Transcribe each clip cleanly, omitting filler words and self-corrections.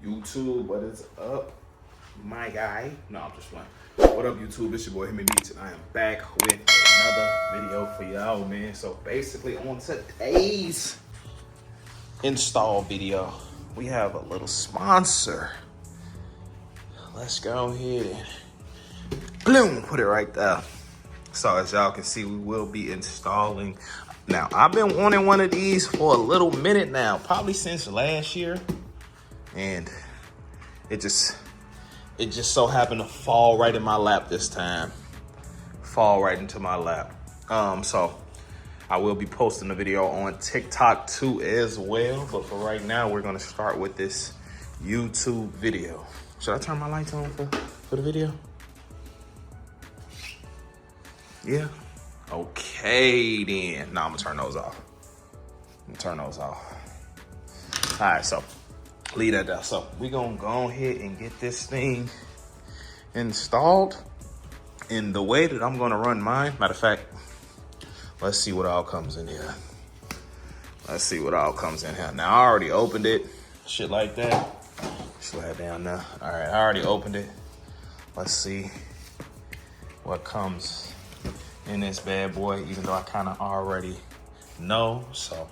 YouTube, what is up, my guy? No, I'm just playing. What up, YouTube? It's your boy, Him and Meech, and I am back with another video for y'all, man. So basically, on today's install video, we have a little sponsor. Let's go ahead and boom, put it right there. So as y'all can see, we will be installing. Now, I've been wanting one of these for a little minute now, probably since last year. And it just so happened to fall right in my lap this time. Fall right into my lap. So I will be posting the video on TikTok too as well. But for right now, we're gonna start with this YouTube video. Should I turn my lights on for the video? Yeah. Okay then. Nah, I'm gonna turn those off. All right, so leave that there. So we're gonna go ahead and get this thing installed in the way that I'm gonna run mine. Matter of fact, let's see what all comes in here. Now, I already opened it. Shit like that. Slide down now. All right, I already opened it. Let's see what comes in this bad boy, even though I kind of already know. So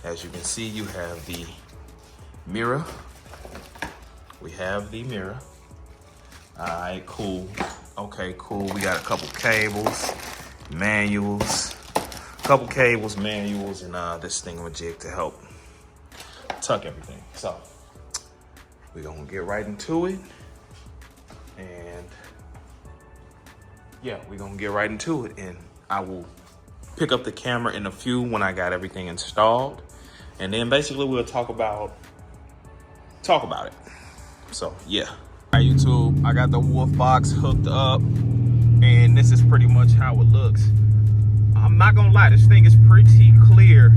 as you can see, you have the mirror. We have the mirror. All right, cool. Okay, cool. We got a couple cables, manuals, and this thingamajig to help tuck everything. So we're gonna get right into it. And yeah, we're gonna get right into it. And I will pick up the camera in a few when I got everything installed. And then basically we'll talk about it. So yeah. All right, YouTube, I got the wolf box hooked up, and this is pretty much how it looks. I'm not gonna lie, this thing is pretty clear.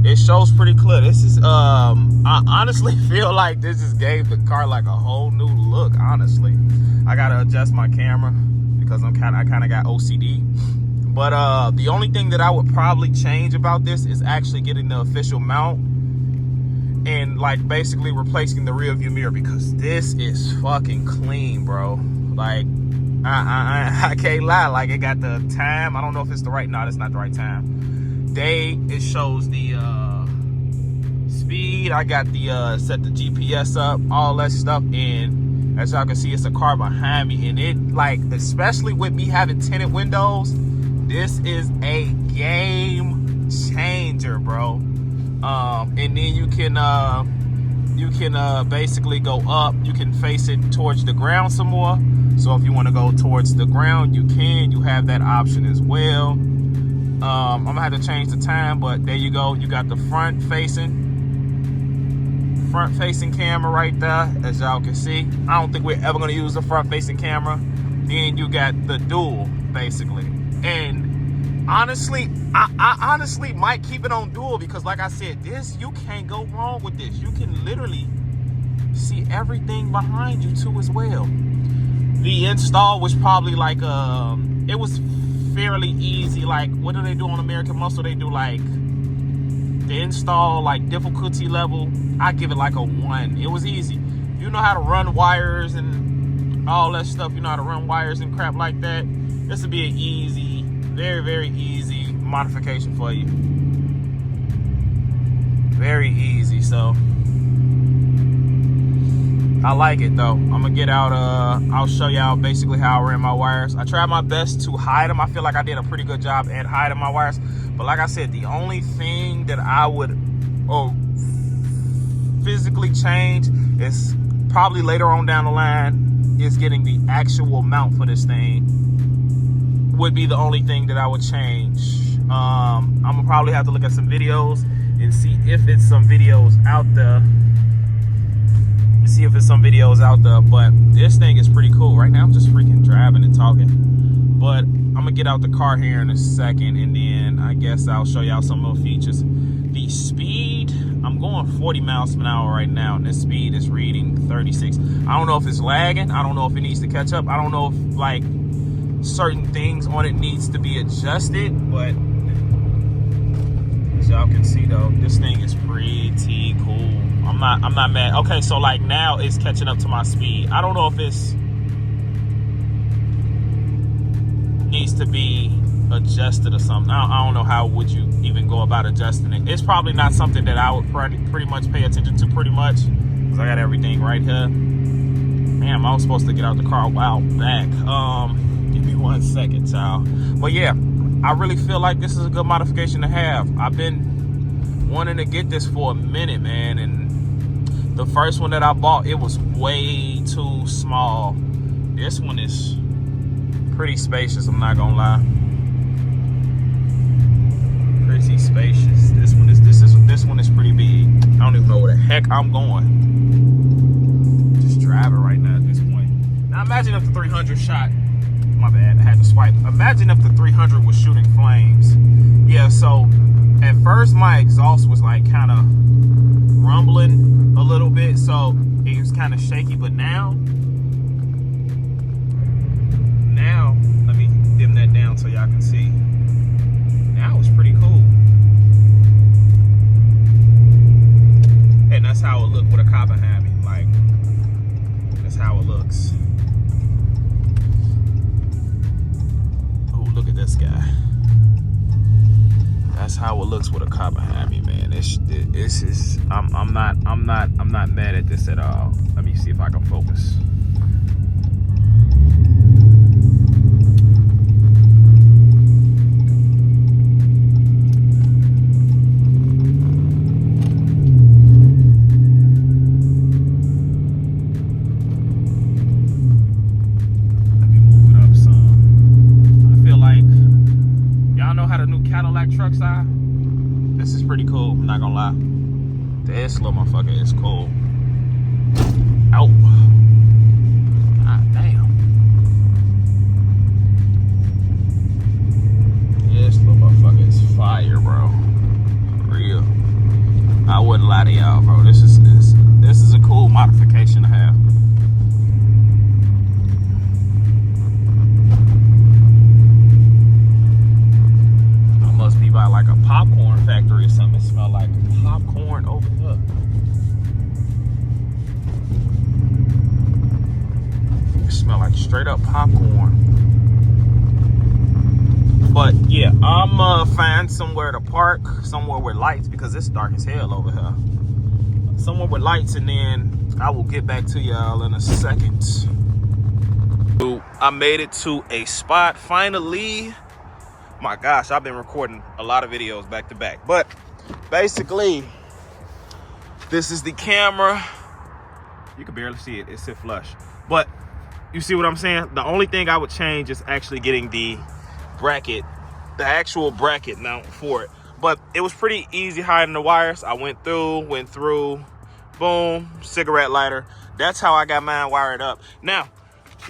It shows pretty clear. This is I honestly feel like this just gave the car like a whole new look. Honestly, I gotta adjust my camera because I kind of got OCD. But the only thing that I would probably change about this is actually getting the official mount and like basically replacing the rear view mirror, because this is fucking clean, bro. Like I can't lie, like it got the time. I don't know if it's the right, no, that's not the right time. Day, it shows the speed. I got the set the GPS up, all that stuff. And as y'all can see, it's a car behind me, and it, like, especially with me having tinted windows, this is a game changer, bro. And then you can basically go up. You can face it towards the ground some more. So if you want to go towards the ground, you can. You have that option as well. I'm gonna have to change the time, but there you go. You got the front facing camera right there, as y'all can see. I don't think we're ever gonna use the front facing camera. Then you got the dual, basically. And honestly, I honestly might keep it on dual, because like I said, this, you can't go wrong with this. You can literally see everything behind you too as well. The install was probably like it was fairly easy. Like, what do they do on American Muscle? They do like the install, like difficulty level, I give it like a 1. It was easy. You know how to run wires and all that stuff. You know how to run wires and crap like that. This would be an easy, very, very easy modification for you. Very easy. So I like it though. I'm gonna get out, I'll show y'all basically how I ran my wires. I tried my best to hide them. I feel like I did a pretty good job at hiding my wires. But like I said, the only thing that I would physically change is probably later on down the line is getting the actual mount for this thing. Would be the only thing that I would change. I'm gonna probably have to look at some videos and see if it's some videos out there. But this thing is pretty cool. Right now I'm just freaking driving and talking, but I'm gonna get out the car here in a second, and then I guess I'll show y'all some of the features. The speed, I'm going 40 miles per hour right now, and this speed is reading 36. I don't know if it's lagging. I don't know if it needs to catch up. I don't know if like certain things on it needs to be adjusted, but as y'all can see though, this thing is pretty cool. I'm not mad. Okay, so like now it's catching up to my speed. I don't know if it's needs to be adjusted or something. I don't know how would you even go about adjusting it. It's probably not something that I would pretty much pay attention to pretty much, because I got everything right here. Damn, I was supposed to get out the car a while back. Give me 1 second, child. But yeah, I really feel like this is a good modification to have. I've been wanting to get this for a minute, man, and the first one that I bought, it was way too small. This one is pretty spacious, I'm not gonna lie. Pretty spacious. This one is pretty big. I don't even know where the heck I'm going. Just driving right now at this point. Now imagine if the 300 shot. My bad, I had to swipe. Imagine if the 300 was shooting flames. Yeah, so at first my exhaust was like kind of rumbling a little bit, so it was kind of shaky. But now let me dim that down so y'all can see. Now it's pretty cool. And that's how it looked with a cop behind me. Like, that's how it looks. Oh, look at this guy. That's how it looks with a cop behind me, man. This is I'm not mad at this at all. Let me see if I can focus. Trucks are. This is pretty cool, I'm not gonna lie. This little motherfucker is cool. Oh, god damn. This little motherfucker is fire, bro. For real. I wouldn't lie to y'all, bro. This is a cool modification to have. By like a popcorn factory or something. It smells like popcorn over here. It smells like straight up popcorn. But yeah, I'm find somewhere to park, somewhere with lights, because it's dark as hell over here. Somewhere with lights, and then I will get back to y'all in a second. I made it to a spot finally. My gosh, I've been recording a lot of videos back to back, but basically this is the camera. You can barely see it, it's sit flush, but you see what I'm saying? The only thing I would change is actually getting the bracket, the actual bracket mount for it. But it was pretty easy hiding the wires. I went through, boom, cigarette lighter. That's how I got mine wired up. Now,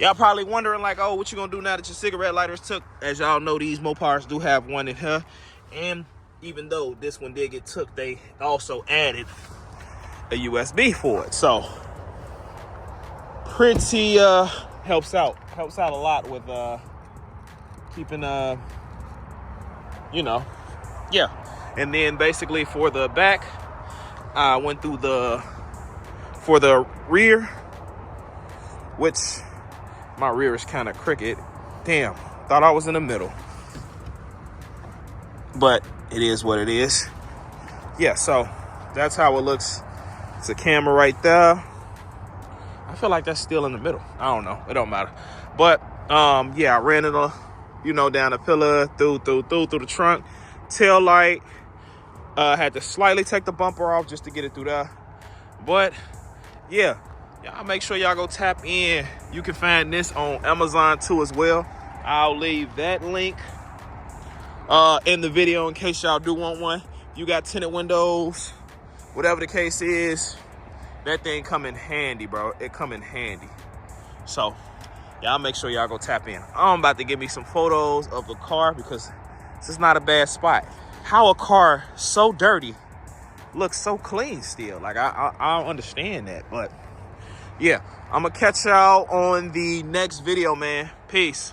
y'all probably wondering like, oh, what you gonna do now that your cigarette lighters took? As y'all know, these Mopars do have one in here. And even though this one did get took, they also added a USB for it. So pretty helps out a lot with keeping you know, yeah. And then basically for the back, I went through for the rear, which my rear is kind of crooked. Damn, thought I was in the middle. But it is what it is. Yeah, so that's how it looks. It's a camera right there. I feel like that's still in the middle. I don't know. It don't matter. But yeah, I ran it down the pillar, through the trunk, tail light. Had to slightly take the bumper off just to get it through there. But yeah, y'all make sure y'all go tap in. You can find this on Amazon too as well. I'll leave that link in the video in case y'all do want one. You got tinted windows, whatever the case is, that thing come in handy, bro. It come in handy. So y'all make sure y'all go tap in. I'm about to give me some photos of the car because this is not a bad spot. How a car so dirty looks so clean still. Like I don't understand that. But yeah, I'm gonna catch y'all on the next video, man. Peace.